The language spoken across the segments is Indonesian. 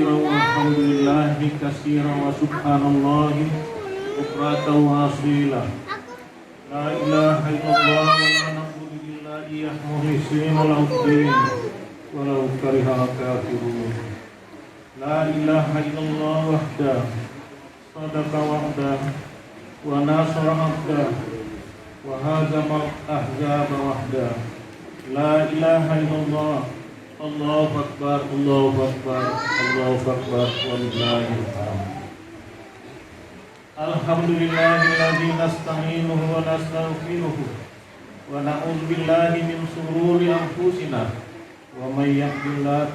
katsiran walhamdulillahi katsiran wa subhanallahi bukratan wa asila. La ilaha illallah wa la na'budu illa iyyah mukhlisina lahu-d-din walau karihal kafirun. La ilaha illallah wahdah sadaqa wahdah wa nasara abdah wa hazamal ahzaba wahdah. La ilaha illallah. Allahu akbar, Allahu akbar, Allahu akbar, walillahil hamd. Alhamdulillahilladzi nasta'inuhu wa nastaghfiruhu wa na'udzu billahi min shururi anfusina wa may yahdihillahu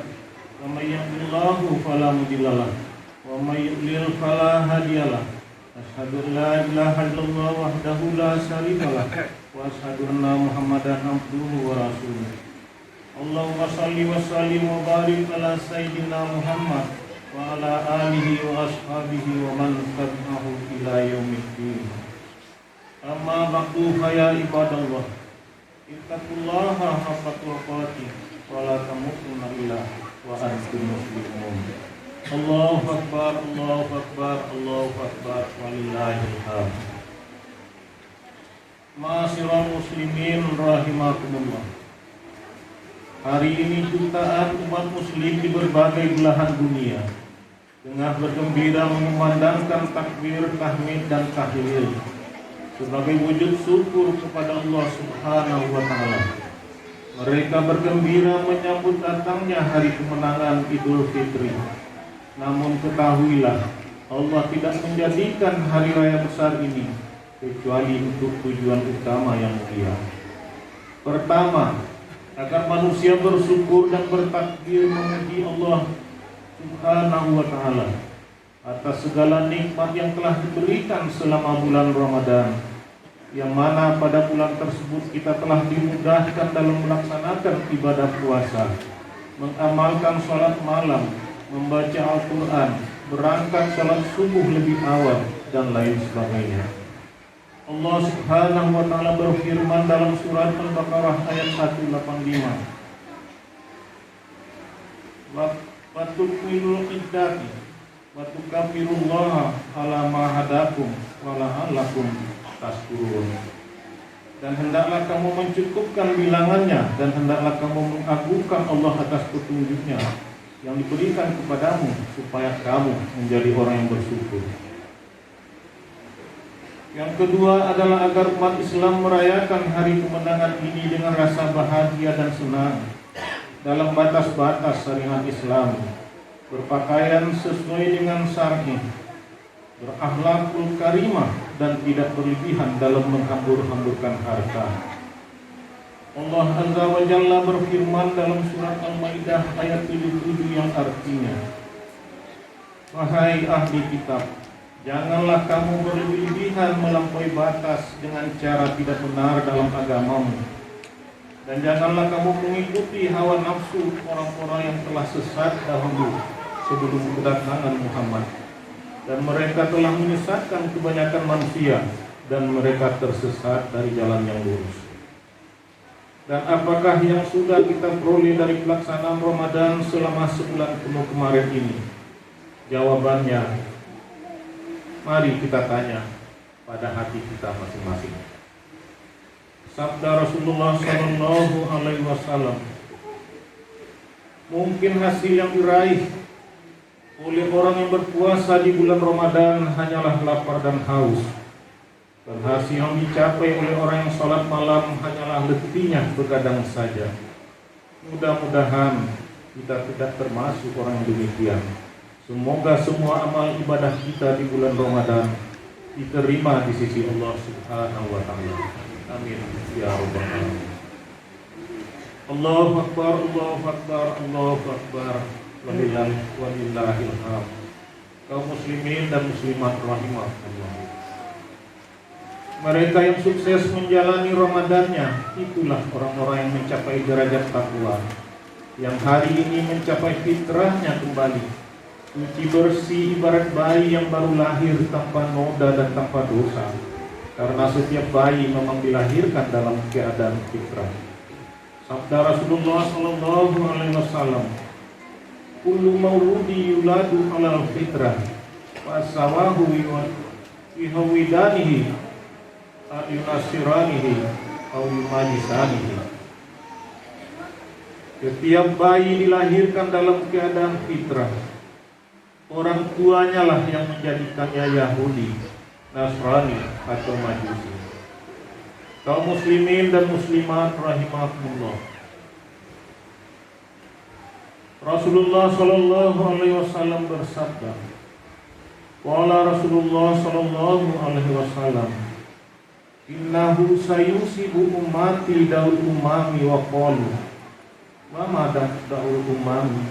fala mudilla lahu wa may yudlil fala hadiya lahu. Asyhadu an la ilaha illallah wahdahu la syarika lahu wa asyhadu anna Muhammadan abduhu wa rasuluh. Allahumma shalli wa sallim wa barik ala sayyidina Muhammad wa ala alihi wa ashabihi wa man tabi'ahu ila yaumiddin. Amma ba'du, ya ibadallah, ittaqullaha haqqa tuqatih wa la tamutunna illa wa antum muslimun. Allahu akbar, Allahu akbar, Allahu akbar, walillahil hamd. Ma'asyiral muslimin rahimakumullah. Hari ini jutaan umat muslim di berbagai belahan dunia tengah bergembira mengumandangkan takbir, tahmid dan tahlil sebagai wujud syukur kepada Allah Subhanahu wa taala. Mereka bergembira menyambut datangnya hari kemenangan Idul Fitri. Namun ketahuilah, Allah tidak menjadikan hari raya besar ini kecuali untuk tujuan utama yang mulia. Pertama, agar manusia bersyukur dan bertakbir memuji Allah Subhanahu wa ta'ala atas segala nikmat yang telah diberikan selama bulan Ramadan, yang mana pada bulan tersebut kita telah dimudahkan dalam melaksanakan ibadah puasa, mengamalkan sholat malam, membaca Al-Quran, berangkat sholat subuh lebih awal, dan lain sebagainya. Allah Subhanahu wa ta'ala berfirman dalam surat Al-Baqarah ayat 185. Wa tukmilul iddati wa tukabbirullaha ala ma hadakum wa la'allakum tashkurun. Dan hendaklah kamu mencukupkan bilangannya, dan hendaklah kamu mengagungkan Allah atas petunjuknya yang diberikan kepadamu, supaya kamu menjadi orang yang bersyukur. Yang kedua adalah agar umat Islam merayakan hari kemenangan ini dengan rasa bahagia dan senang dalam batas-batas syariat Islam, berpakaian sesuai dengan syar'i, berakhlakul karimah, dan tidak berlebihan dalam menghambur-hamburkan harta. Allah Azza wa Jalla berfirman dalam surat Al-Maidah ayat 77 yang artinya, wahai ahli kitab, janganlah kamu berlebihan melampaui batas dengan cara tidak benar dalam agamamu, dan janganlah kamu mengikuti hawa nafsu orang-orang yang telah sesat dahulu sebelum kedatangan Muhammad, dan mereka telah menyesatkan kebanyakan manusia, dan mereka tersesat dari jalan yang lurus. Dan apakah yang sudah kita peroleh dari pelaksanaan Ramadan selama sebulan penuh kemarin ini? Jawabannya, mari kita tanya pada hati kita masing-masing. Sabda Rasulullah Sallallahu Alaihi Wasallam, mungkin hasil yang diraih oleh orang yang berpuasa di bulan Ramadan hanyalah lapar dan haus, dan hasil yang dicapai oleh orang yang sholat malam hanyalah letihnya begadang saja. Mudah-mudahan kita tidak termasuk orang yang demikian. Semoga semua amal ibadah kita di bulan Ramadan diterima di sisi Allah Subhanahu wa ta'ala. Amin ya rabbal alamin. Allahu akbar, Allahu akbar, Allahu akbar. Walillahil hamd. Kaum muslimin dan muslimat rahimahullah. Mereka yang sukses menjalani Ramadannya, itulah orang-orang yang mencapai derajat takwa, yang hari ini mencapai fitrahnya kembali, suci bersih ibarat bayi yang baru lahir tanpa noda dan tanpa dosa, karena setiap bayi memang dilahirkan dalam keadaan fitrah. Sabda Rasulullah Sallallahu Alaihi Wasallam, kullu mauludi yuladu alal fitrah fasawahu yuhawidanihi yunasiranihi au yumajisanihi. Setiap bayi dilahirkan dalam keadaan fitrah, orang tuanya lah yang menjadikannya Yahudi, Nasrani atau Majusi. Kaum muslimin dan muslimat rahimakumullah. Rasulullah sallallahu alaihi wasallam bersabda, qala Rasulullah sallallahu alaihi wasallam, innahu sayusibu ummati daul umami wa qalu wa ma daul umami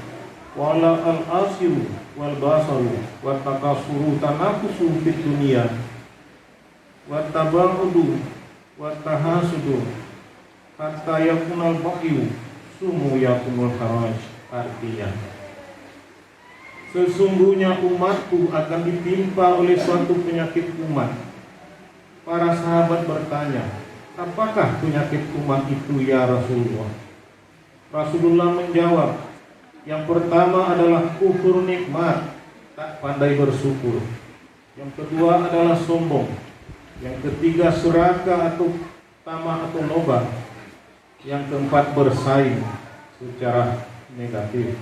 wala al-asiru wal basaru wa takasuru tanafusu fid dunya wa tabaudu wa tahasudu hatta yakunal baqyu sumu yakunul haraj. Artinya, sesungguhnya umatku akan ditimpa oleh suatu penyakit umat. Para sahabat bertanya, apakah penyakit umat itu ya Rasulullah? Rasulullah menjawab, yang pertama adalah kufur nikmat, tak pandai bersyukur. Yang kedua adalah sombong. Yang ketiga serakah atau tamak atau loba. Yang keempat bersaing secara negatif.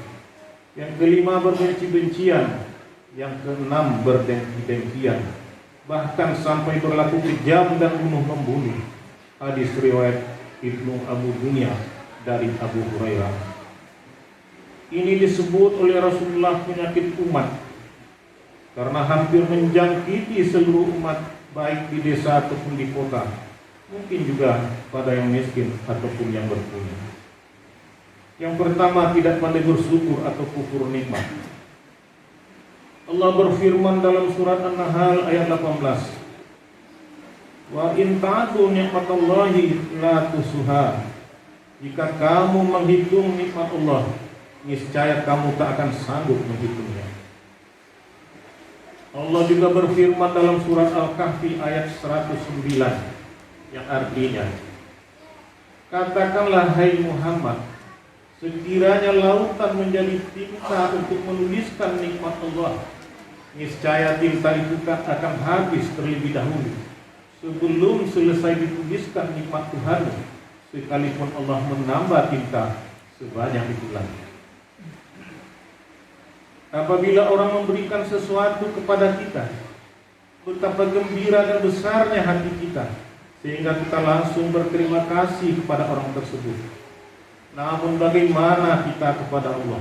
Yang kelima berbenci-bencian. Yang keenam berdengki-dengkian, bahkan sampai berlaku kejam dan bunuh-membunuh. Hadis riwayat Ibnu Abu Dunya dari Abu Hurairah. Ini disebut oleh Rasulullah penyakit umat karena hampir menjangkiti seluruh umat, baik di desa ataupun di kota, mungkin juga pada yang miskin ataupun yang berpunya. Yang pertama, tidak pandai bersyukur atau kufur nikmat. Allah berfirman dalam surat An-Nahl ayat 18, wa in ta'tu nikmatallahi la tusuha. Jika kamu menghitung nikmat Allah, niscaya kamu tak akan sanggup menghitungnya. Allah juga berfirman dalam surat Al-Kahfi ayat 109 yang artinya, katakanlah hai Muhammad, sekiranya lautan menjadi tinta untuk menuliskan nikmat Allah, niscaya tinta itu akan habis terlebih dahulu sebelum selesai dituliskan nikmat Tuhan, sekalipun Allah menambah tinta sebanyak itu lagi. Apabila orang memberikan sesuatu kepada kita, betapa gembira dan besarnya hati kita, sehingga kita langsung berterima kasih kepada orang tersebut. Namun bagaimana kita kepada Allah?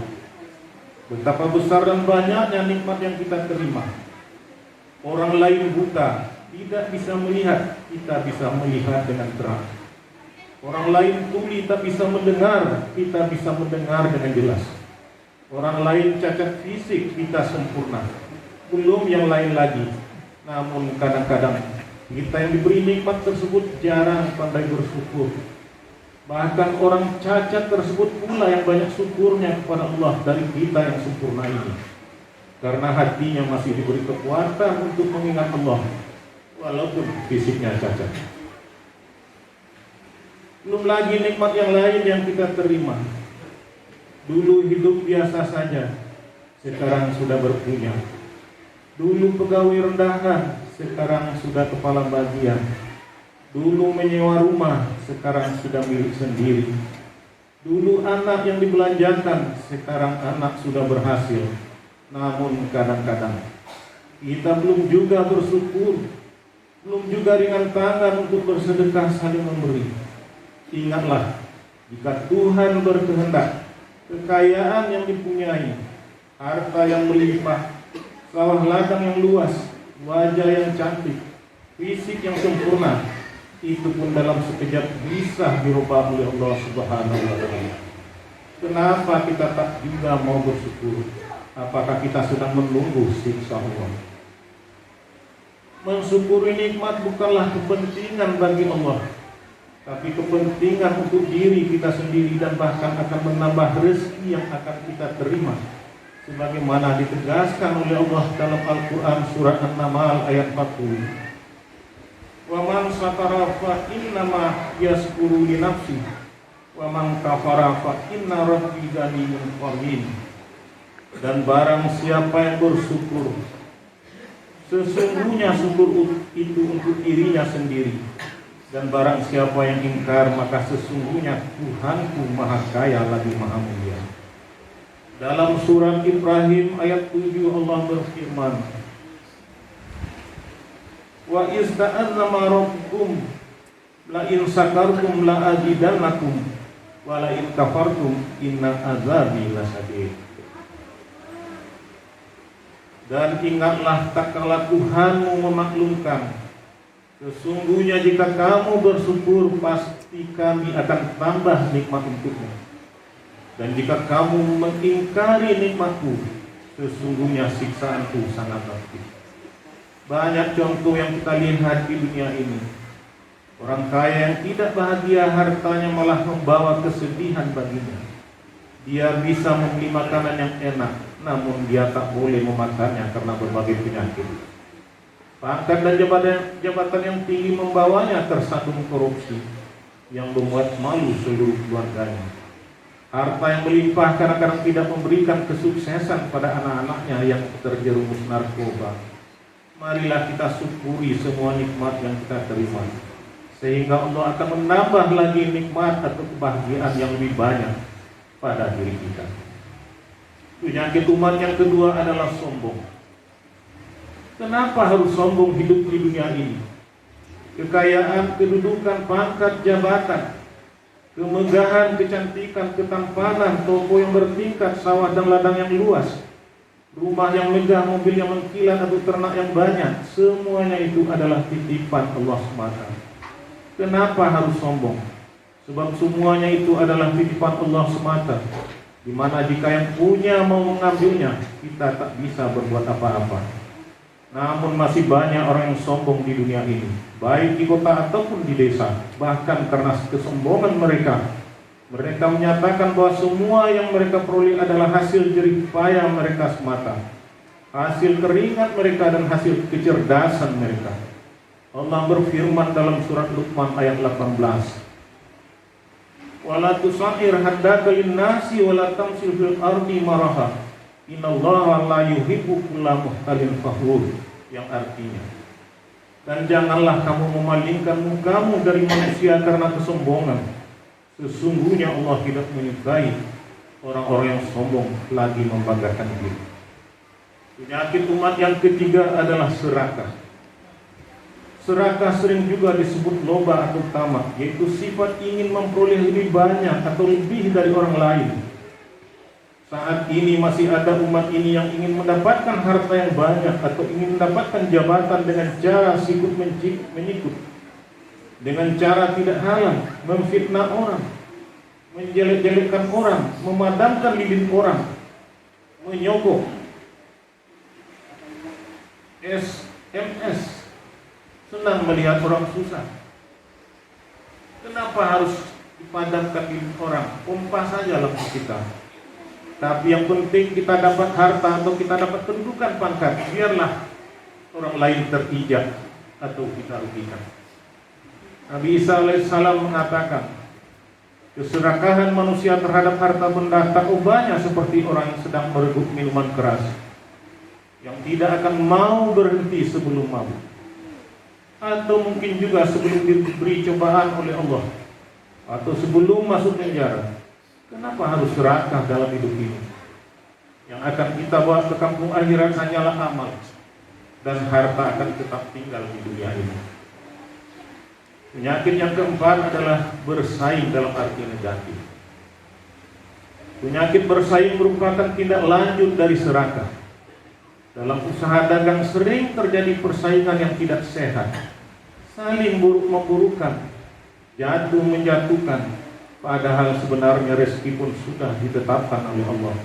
Betapa besar dan banyaknya nikmat yang kita terima. Orang lain buta, tidak bisa melihat, kita bisa melihat dengan terang. Orang lain tuli, tak bisa mendengar, kita bisa mendengar dengan jelas. Orang lain cacat fisik, kita sempurna. Belum yang lain lagi. Namun kadang-kadang kita yang diberi nikmat tersebut jarang pandai bersyukur. Bahkan orang cacat tersebut pula yang banyak syukurnya kepada Allah dari kita yang sempurna ini, karena hatinya masih diberi kekuatan untuk mengingat Allah walaupun fisiknya cacat. Belum lagi nikmat yang lain yang kita terima. Dulu hidup biasa saja, sekarang sudah berpunya. Dulu pegawai rendahan, sekarang sudah kepala bagian. Dulu menyewa rumah, sekarang sudah milik sendiri. Dulu anak yang dibelanjakan, sekarang anak sudah berhasil. Namun kadang-kadang kita belum juga bersyukur, belum juga ringan tangan untuk bersedekah saling memberi. Ingatlah, jika Tuhan berkehendak, kekayaan yang dipunyai, harta yang melimpah, sawah ladang yang luas, wajah yang cantik, fisik yang sempurna, itu pun dalam sekejap bisa dirubah oleh Allah Subhanahu wa Ta'ala. Kenapa kita tak juga mau bersyukur? Apakah kita sedang menunggu siksa Allah? Mensyukuri nikmat bukanlah kepentingan bagi Allah, tapi kepentingan untuk diri kita sendiri dan bahkan akan menambah rezeki yang akan kita terima, sebagaimana ditegaskan oleh Allah dalam Al-Quran surat An-Naml ayat 40. Wa man satara fa innama yaskuru li nafsi wa man kafara fa inna rabbi ghaniyyun karim. Dan barang siapa yang bersyukur, sesungguhnya syukur itu untuk dirinya sendiri. Dan barang siapa yang ingkar, maka sesungguhnya Tuhanku maha kaya lagi maha mulia. Dalam surat Ibrahim ayat 7 Allah berfirman, wa ista'adzama rabbukum la in sakartum la azidannakum wa la in kafartum inna azabi lasadid. Dan ingatlah tak kala Tuhanmu memaklumkan, sesungguhnya jika kamu bersyukur pasti kami akan tambah nikmat untukmu. Dan jika kamu mengingkari nikmatku, sesungguhnya siksaanku sangat pedih. Banyak contoh yang kita lihat di dunia ini. Orang kaya yang tidak bahagia, hartanya malah membawa kesedihan baginya. Dia bisa membeli makanan yang enak, namun dia tak boleh memakannya karena berbagai penyakit. Pangkat dan jabatan yang tinggi membawanya tersandung korupsi yang membuat malu seluruh keluarganya. Harta yang melimpah kadang-kadang tidak memberikan kesuksesan pada anak-anaknya yang terjerumus narkoba. Marilah kita syukuri semua nikmat yang kita terima, sehingga Allah akan menambah lagi nikmat atau kebahagiaan yang lebih banyak pada diri kita. Penyakit umat yang kedua adalah sombong. Kenapa harus sombong hidup di dunia ini? Kekayaan, kedudukan, pangkat, jabatan, kemegahan, kecantikan, ketampanan, toko yang bertingkat, sawah dan ladang yang luas, rumah yang megah, mobil yang mengkilat atau ternak yang banyak, semuanya itu adalah titipan Allah semata. Kenapa harus sombong? Sebab semuanya itu adalah titipan Allah semata, di mana jika yang punya mau mengambilnya, kita tak bisa berbuat apa-apa. Namun masih banyak orang yang sombong di dunia ini, baik di kota ataupun di desa. Bahkan karena kesombongan mereka menyatakan bahwa semua yang mereka peroleh adalah hasil jerih payah mereka semata, hasil keringat mereka dan hasil kecerdasan mereka. Allah berfirman dalam surat Luqman ayat 18, wala tusair haddaka linnasi wala tamsil fil ardi maraha innallaha la yuhibbu kulla muhtalin fakhur, yang artinya, dan janganlah kamu memalingkan mukamu dari manusia karena kesombongan. Sesungguhnya Allah tidak menyukai orang-orang yang sombong lagi membanggakan diri. Penyakit umat yang ketiga adalah serakah. Serakah sering juga disebut loba atau tamak, yaitu sifat ingin memperoleh lebih banyak atau lebih dari orang lain. Saat ini masih ada umat ini yang ingin mendapatkan harta yang banyak atau ingin mendapatkan jabatan dengan cara sikut menyikut, dengan cara tidak halal, memfitnah orang, menjelek-jelekkan orang, memadamkan lilin orang, menyogok, SMS, senang melihat orang susah. Kenapa harus dipadamkan lilin orang? Pompa saja lampu kita. Tapi yang penting kita dapat harta atau kita dapat kedudukan pangkat, biarlah orang lain terpijak atau kita rugikan. Nabi Isa alaihissalam mengatakan, keserakahan manusia terhadap harta benda tak ubahnya seperti orang yang sedang merebut minuman keras, yang tidak akan mau berhenti sebelum mabuk, atau mungkin juga sebelum diberi cobaan oleh Allah, atau sebelum masuk penjara. Kenapa harus serakah dalam hidup ini? Yang akan kita bawa ke kampung akhirat hanyalah amal, dan harta akan tetap tinggal di dunia ini. Penyakit yang keempat adalah bersaing dalam arti negatif. Penyakit bersaing merupakan tindak lanjut dari serakah. Dalam usaha dagang sering terjadi persaingan yang tidak sehat, saling buruk-memburukan, jatuh menjatuhkan, padahal sebenarnya rezeki pun sudah ditetapkan oleh Allah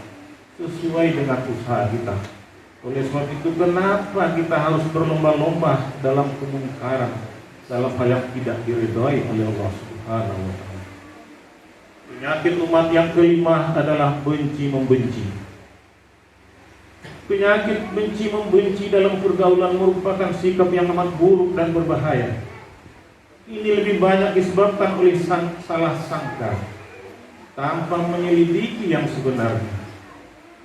sesuai dengan usaha kita. Oleh sebab itu, kenapa kita harus berlomba-lomba dalam kemungkaran, dalam hal yang tidak diridhai oleh Allah Subhanahu wa ta'ala. Penyakit umat yang kelima adalah benci-membenci. Penyakit benci-membenci dalam pergaulan merupakan sikap yang amat buruk dan berbahaya. Ini lebih banyak disebabkan oleh salah sangka tanpa menyelidiki yang sebenarnya.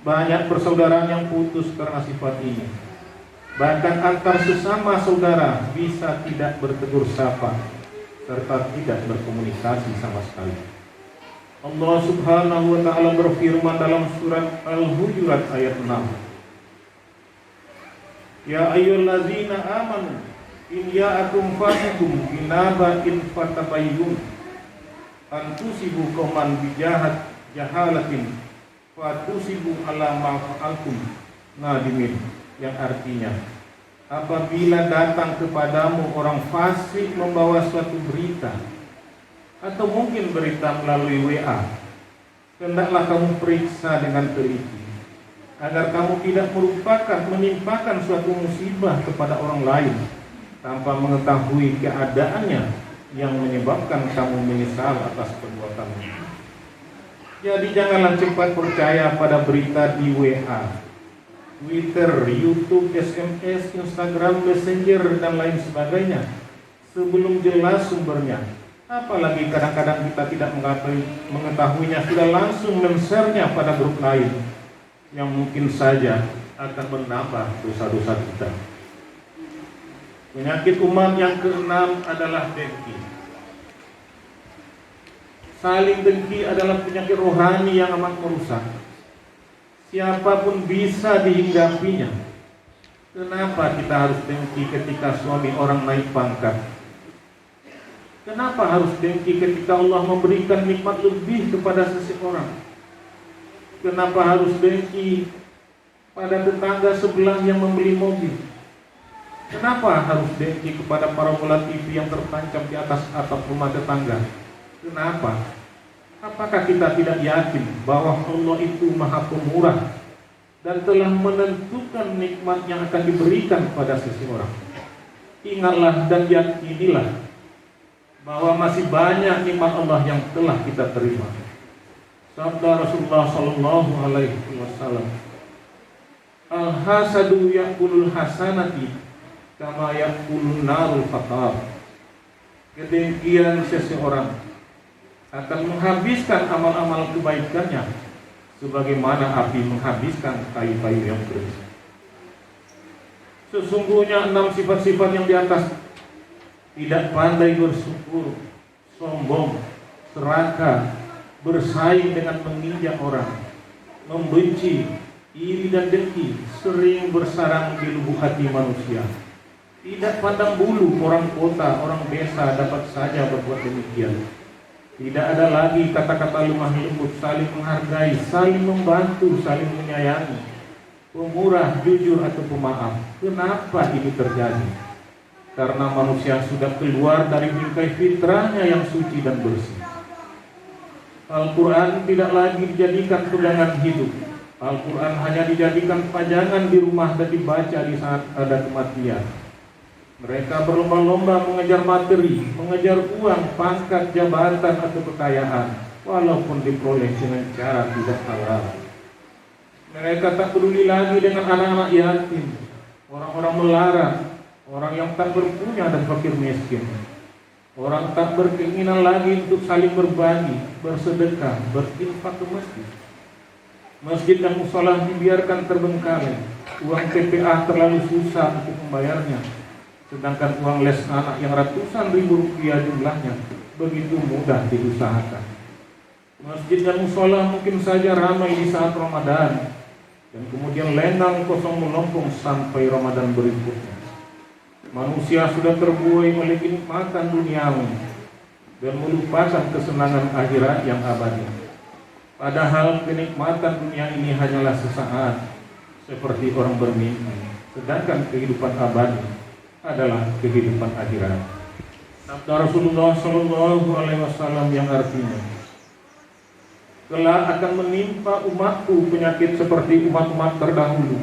Banyak persaudaraan yang putus karena sifat ini. Bahkan antar sesama saudara bisa tidak bertegur sapa serta tidak berkomunikasi sama sekali. Allah Subhanahu wa taala berfirman dalam surat Al-Hujurat ayat 6. Ya ayyuhallazina amanu in ya'akum fasiqun binaba'in fatabayyun an tusibu qauman jahalatin fatusibu ala ma fa'altum nadimin, yang artinya, apabila datang kepadamu orang fasik membawa suatu berita atau mungkin berita melalui WA, hendaklah kamu periksa dengan teliti agar kamu tidak menimpakan suatu musibah kepada orang lain tanpa mengetahui keadaannya yang menyebabkan kamu menyesal atas perbuatanmu. Jadi janganlah cepat percaya pada berita di WA, Twitter, YouTube, SMS, Instagram, Messenger, dan lain sebagainya sebelum jelas sumbernya. Apalagi kadang-kadang kita tidak mengetahuinya, sudah langsung men-share-nya pada grup lain yang mungkin saja akan menambah dosa-dosa kita. Penyakit umat yang keenam adalah dengki. Saling dengki adalah penyakit rohani yang amat merusak. Siapapun bisa dihinggapinya. Kenapa kita harus dengki ketika suami orang naik pangkat? Kenapa harus dengki ketika Allah memberikan nikmat lebih kepada seseorang? Kenapa harus dengki pada tetangga sebelah yang membeli mobil? Kenapa harus dengki kepada para bola TV yang tertancap di atas atap rumah tetangga? Kenapa? Apakah kita tidak yakin bahwa Allah itu Maha Pemurah dan telah menentukan nikmat yang akan diberikan pada seseorang? Ingatlah dan yakinilah bahwa masih banyak nikmat Allah yang telah kita terima. Sabda Rasulullah sallallahu alaihi wasallam, Al-hasadu yakulul hasanati kama yakulun narul fatar. Kedengkian seseorang akan menghabiskan amal-amal kebaikannya sebagaimana api menghabiskan kayu-kayu yang bersih. Sesungguhnya 6 sifat-sifat yang di atas, tidak pandai bersyukur, sombong, serakah, bersaing dengan menginjak orang, membenci, iri dan dengki, sering bersarang di lubuk hati manusia. Tidak pandang bulu, orang kota, orang desa dapat saja berbuat demikian. Tidak ada lagi kata-kata lemah lembut, saling menghargai, saling membantu, saling menyayangi, pemurah, jujur atau pemaaf. Kenapa ini terjadi? Karena manusia sudah keluar dari bingkai fitrahnya yang suci dan bersih. Al-Quran tidak lagi dijadikan pegangan hidup. Al-Quran hanya dijadikan pajangan di rumah dan dibaca di saat ada kematian. Mereka berlomba-lomba mengejar materi, mengejar uang, pangkat, jabatan atau kekayaan, walaupun diperoleh dengan cara tidak halal. Mereka tak peduli lagi dengan anak-anak yatim, orang-orang melarat, orang yang tak berpunya dan fakir miskin. Orang tak berkeinginan lagi untuk saling berbagi, bersedekah, berinfak ke masjid. Masjid dan musola dibiarkan terbengkalai, uang TPA terlalu susah untuk membayarnya. Sedangkan uang les anak yang ratusan ribu rupiah jumlahnya begitu mudah diusahakan. Masjid dan musola mungkin saja ramai di saat Ramadan dan kemudian lengang kosong melompong sampai Ramadan berikutnya. Manusia sudah terbuai oleh kenikmatan duniawi dan melupakan kesenangan akhirat yang abadi. Padahal kenikmatan dunia ini hanyalah sesaat, seperti orang bermimpi, sedangkan kehidupan abadi adalah kehidupan akhirat. Sabda Rasulullah sallallahu alaihi wasallam yang artinya, kelak akan menimpa umatku penyakit seperti umat-umat terdahulu,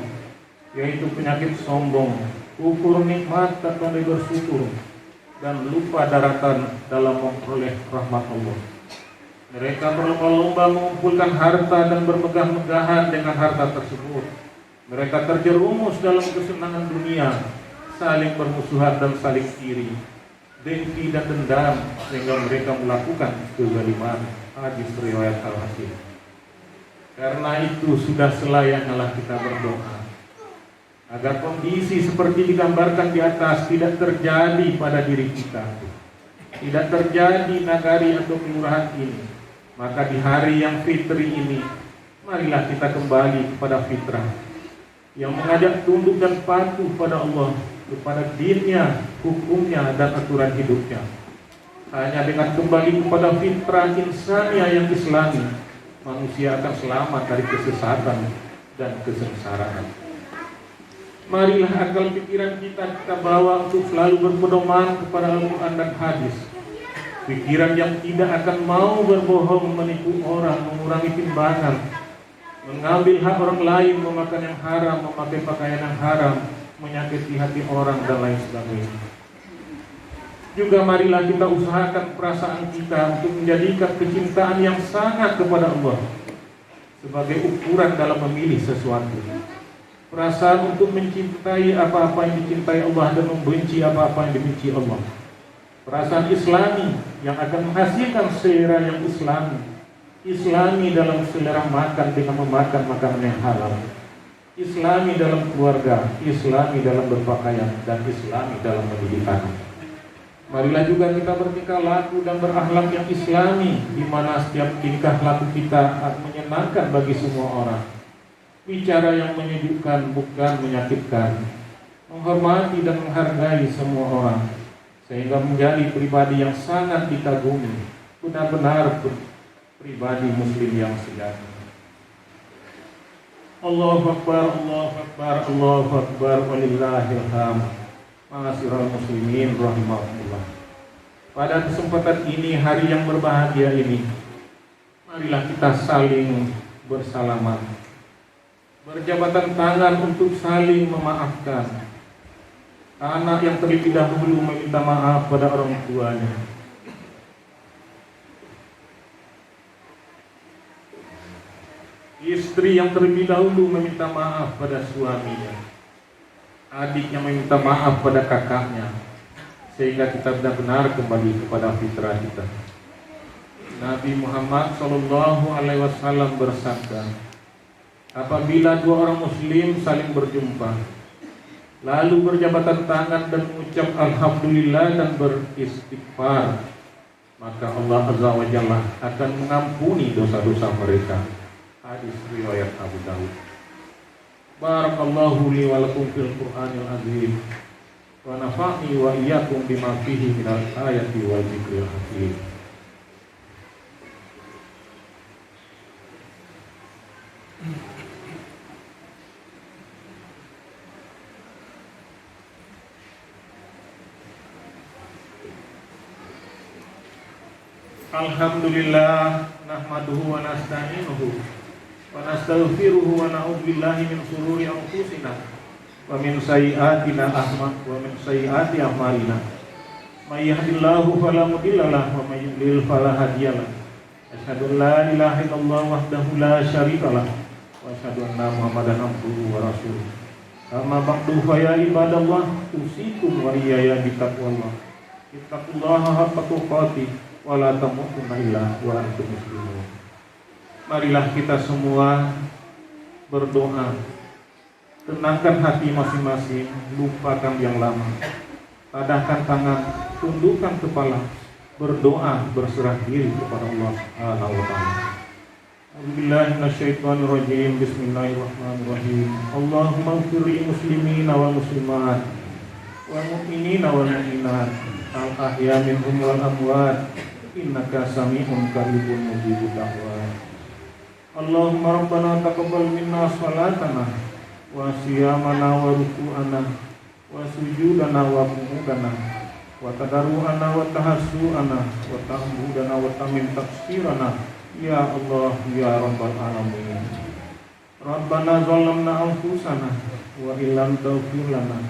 yaitu penyakit sombong, kufur nikmat tak pandai bersyukur, dan lupa daratan dalam memperoleh rahmat Allah. Mereka berlomba-lomba mengumpulkan harta dan bermegah-megahan dengan harta tersebut. Mereka terjerumus dalam kesenangan dunia, saling bermusuhan dan saling iri, dengki dan dendam, sehingga mereka melakukan kezaliman. Hadis riwayat Al-Hakim. Karena itu sudah selayaknya kita berdoa agar kondisi seperti digambarkan di atas tidak terjadi pada diri kita, tidak terjadi nagari atau kelurahan ini. Maka di hari yang fitri ini, marilah kita kembali kepada fitrah yang mengajak tunduk dan patuh pada Allah, kepada dinnya, hukumnya, dan aturan hidupnya. Hanya dengan kembali kepada fitrah insania yang islami, manusia akan selamat dari kesesatan dan kesengsaraan. Marilah akal pikiran kita bawa untuk selalu berpedoman kepada Al-Quran dan hadis. Pikiran yang tidak akan mau berbohong, menipu orang, mengurangi timbangan, mengambil hak orang lain, memakan yang haram, memakai pakaian yang haram, menyakiti hati orang, dan lain sebagainya. Juga marilah kita usahakan perasaan kita untuk menjadikan kecintaan yang sangat kepada Allah sebagai ukuran dalam memilih sesuatu. Perasaan untuk mencintai apa-apa yang dicintai Allah dan membenci apa-apa yang dibenci Allah. Perasaan islami yang akan menghasilkan selera yang islami. Islami dalam selera makan dengan memakan makanan yang halal. Islami dalam keluarga, islami dalam berpakaian, dan islami dalam mendidik anak. Marilah juga kita bertingkah laku dan berakhlak yang islami, di mana setiap tingkah laku kita akan menyenangkan bagi semua orang. Bicara yang menyejukkan, bukan menyakitkan. Menghormati dan menghargai semua orang, sehingga menjadi pribadi yang sangat dikagumi, benar-benar pribadi muslim yang sejati. Allahu Akbar, Allahu Akbar, Allahu Akbar, walillahil hamd. Ma'asyiral muslimin rahimakumullah. Pada kesempatan ini, hari yang berbahagia ini, marilah kita saling bersalaman, berjabatan tangan untuk saling memaafkan. Anak yang terlebih dahulu meminta maaf pada orang tuanya. Istri yang terlebih dahulu meminta maaf pada suaminya. Adik yang meminta maaf pada kakaknya, sehingga kita benar-benar kembali kepada fitrah kita. Nabi Muhammad SAW bersabda, apabila dua orang muslim saling berjumpa, lalu berjabatan tangan dan mengucap alhamdulillah dan beristighfar, maka Allah Azza wa Jalla akan mengampuni dosa-dosa mereka. Hadis riwayat Abu Dawud. Barakallahu li wa lakum fil Qur'anil azim, wa nafa'ni wa iyyakum bima fihi minal ayati wal dzikril hakim. Alhamdulillah, nahmaduhu wa nasta'inuhu wa nastaghfiruhu wa na'udzu billahi min shururi anfusina wa min sayyiati a'malina. May yahdihillahu fala mudilla lahu wa may yudlil fala hadiya lahu. Asyhadu an la ilaha illallah wahdahu la syarika lahu wa asyhadu anna Muhammadan abduhu wa rasuluh. Amma ba'du fa ya ibadallah, usikum wa iyaya bitaqwallah. Ittaqullaha haqqa tuqatih wa la tamutunna illa wa antum muslimun. Marilah kita semua berdoa, tenangkan hati masing-masing, lupakan yang lama, tadahkan tangan, tundukkan kepala, berdoa, berserah diri kepada Allah Subhanahu wa taala. A'udzubillahi minasyaitonir rajim. Bismillahirrahmanirrahim. Allahumma ighfir lil muslimina wal muslimat wal mu'minina wal mu'minat al ahya minhum wal amwat innaka sami'un qaribun mujibud da'wat. Allahumma rabbana taqabbal minna salatana wa siyamana wa ruku'ana wa sujudana wa qunudana wa tadarru'ana wa tahassu'ana wa tahmudana wa tamin tafsirana ya Allah ya rabbal alamin. Rabbana zalamna anfusana wa illam taghfir lana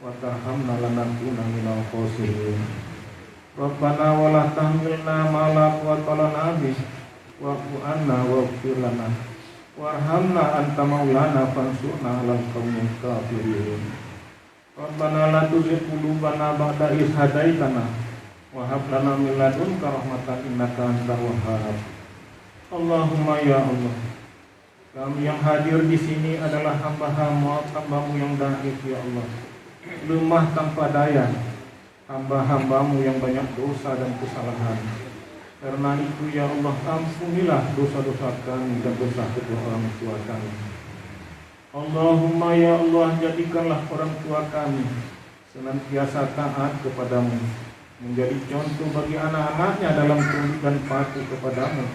wa tarhamna lanakunanna minal khasirin. Rabbana wa la tahmilna ma la quwwata lana bihi wa'fu anna waghfir lana warhamna anta maulana fansurna 'alal qaumil kafirin. Rabbana la tuzigh qulubana ba'da idh hadaitana wa hab lana min ladunka rahmatan innaka antal wahhab. Allahumma ya Allah, Kami yang hadir di sini adalah hamba-hambamu yang daif ya Allah, lemah tanpa daya, hamba-hambamu yang banyak dosa dan kesalahan. Karena itu ya Allah, ampunilah dosa-dosa kami dan dosa kedua orang tua kami. Allahumma ya Allah, jadikanlah orang tua kami senantiasa taat kepadamu, menjadi contoh bagi anak-anaknya dalam tunduk dan patuh kepadamu,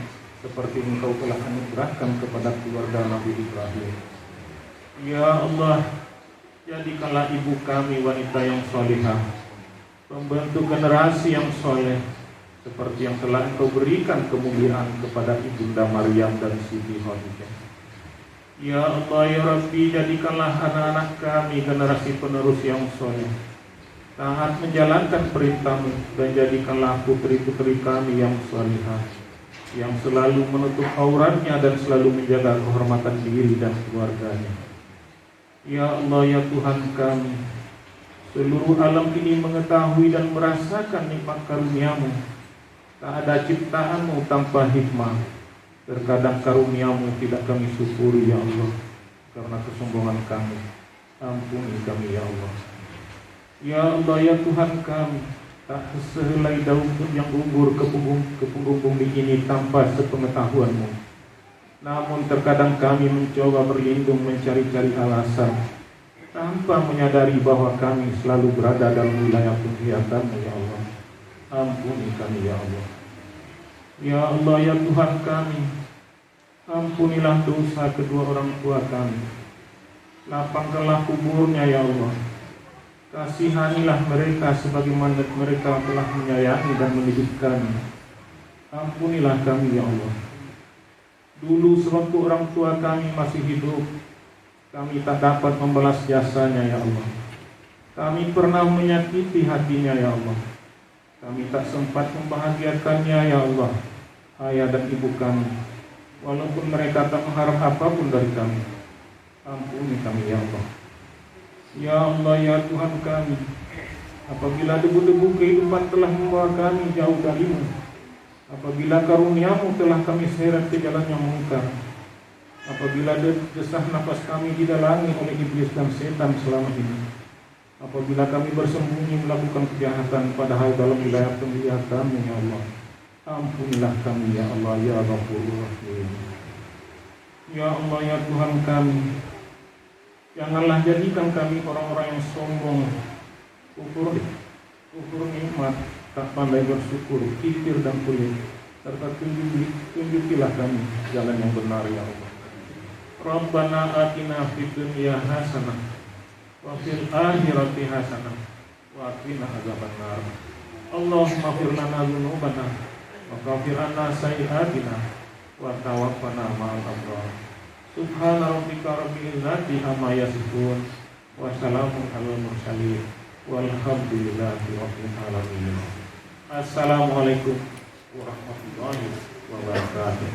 seperti Engkau telah anugerahkan kepada keluarga Nabi Ibrahim. Ya Allah, jadikanlah ibu kami wanita yang solihah, pembentuk generasi yang soleh, seperti yang telah Engkau berikan kemuliaan kepada Ibunda Maryam dan Siti Khadijah. Ya Allah ya Rabbi, jadikanlah anak-anak kami generasi penerus yang soleh, taat menjalankan perintah-Mu, dan jadikanlah putri-putri kami yang solihah, yang selalu menutup auratnya dan selalu menjaga kehormatan diri dan keluarganya. Ya Allah ya Tuhan kami, seluruh alam ini mengetahui dan merasakan nikmat karunia-Mu. Tak ada ciptaan-Mu tanpa hikmah. Terkadang karunia-Mu tidak kami syukuri ya Allah, karena kesombongan kami. Ampuni kami ya Allah. Ya Allah ya Tuhan kami, tak sehelai daun yang gugur ke punggung bumi ini tanpa sepengetahuan-Mu. Namun terkadang kami mencoba berlindung mencari-cari alasan, tanpa menyadari bahwa kami selalu berada dalam wilayah penglihatan-Mu ya Allah. Ampuni kami ya Allah. Ya Allah ya Tuhan kami, ampunilah dosa kedua orang tua kami. Lapangkanlah kuburnya ya Allah. Kasihanilah mereka sebagaimana mereka telah menyayangi dan mendidik kami. Ampunilah kami ya Allah. Dulu sewaktu orang tua kami masih hidup, kami tak dapat membalas jasanya ya Allah. Kami pernah menyakiti hatinya ya Allah. Kami tak sempat membahagiakannya ya Allah, ayah dan ibu kami, walaupun mereka tak mengharap apapun dari kami. Ampuni kami ya Allah. Ya Allah ya Tuhan kami, apabila debu-debu kehidupan telah membawa kami jauh dari-Mu, apabila karunia-Mu telah kami seret ke jalan yang mungkar, apabila desah nafas kami didalangi oleh iblis dan setan selama ini, apabila kami bersembunyi melakukan kejahatan padahal dalam wilayah penglihatan-Mu ya Allah, ampunilah kami ya Allah ya Ghafurur Rahim. Ya Allah ya Tuhan kami, janganlah jadikan kami orang-orang yang sombong, kufur nikmat, tak pandai bersyukur, kikir dan pelit, serta tunjukilah kami jalan yang benar ya Allah. Rabbana atina fid dunya hasanah wa fil akhirati hasanah wa qina adzabannar. Allahumma fir lana dzunubana wa ghfir anna sayyi'atina wa tawaffana ma'al abrar. Subhana rabbika rabbil izzati amma yasifun wa salamun alal mursalin walhamdulillahi rabbil alamin. Assalamualaikum warahmatullahi wabarakatuh.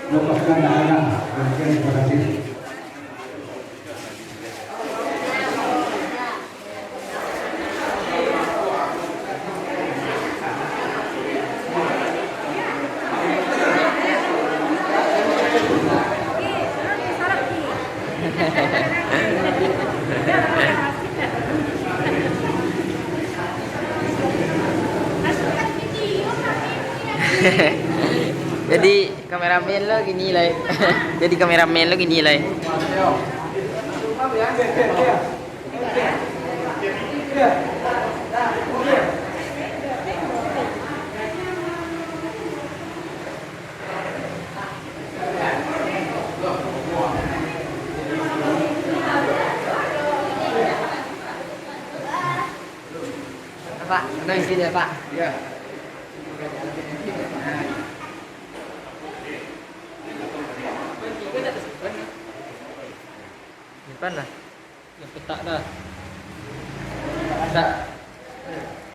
lepaskan daerah. Terima kasih. Jadi kameramen lo gini lah. Jadi kameramen lo gini lah. Pak, dari sini ya Pak. Ya. Depan lah. Ya petak dah. Tak.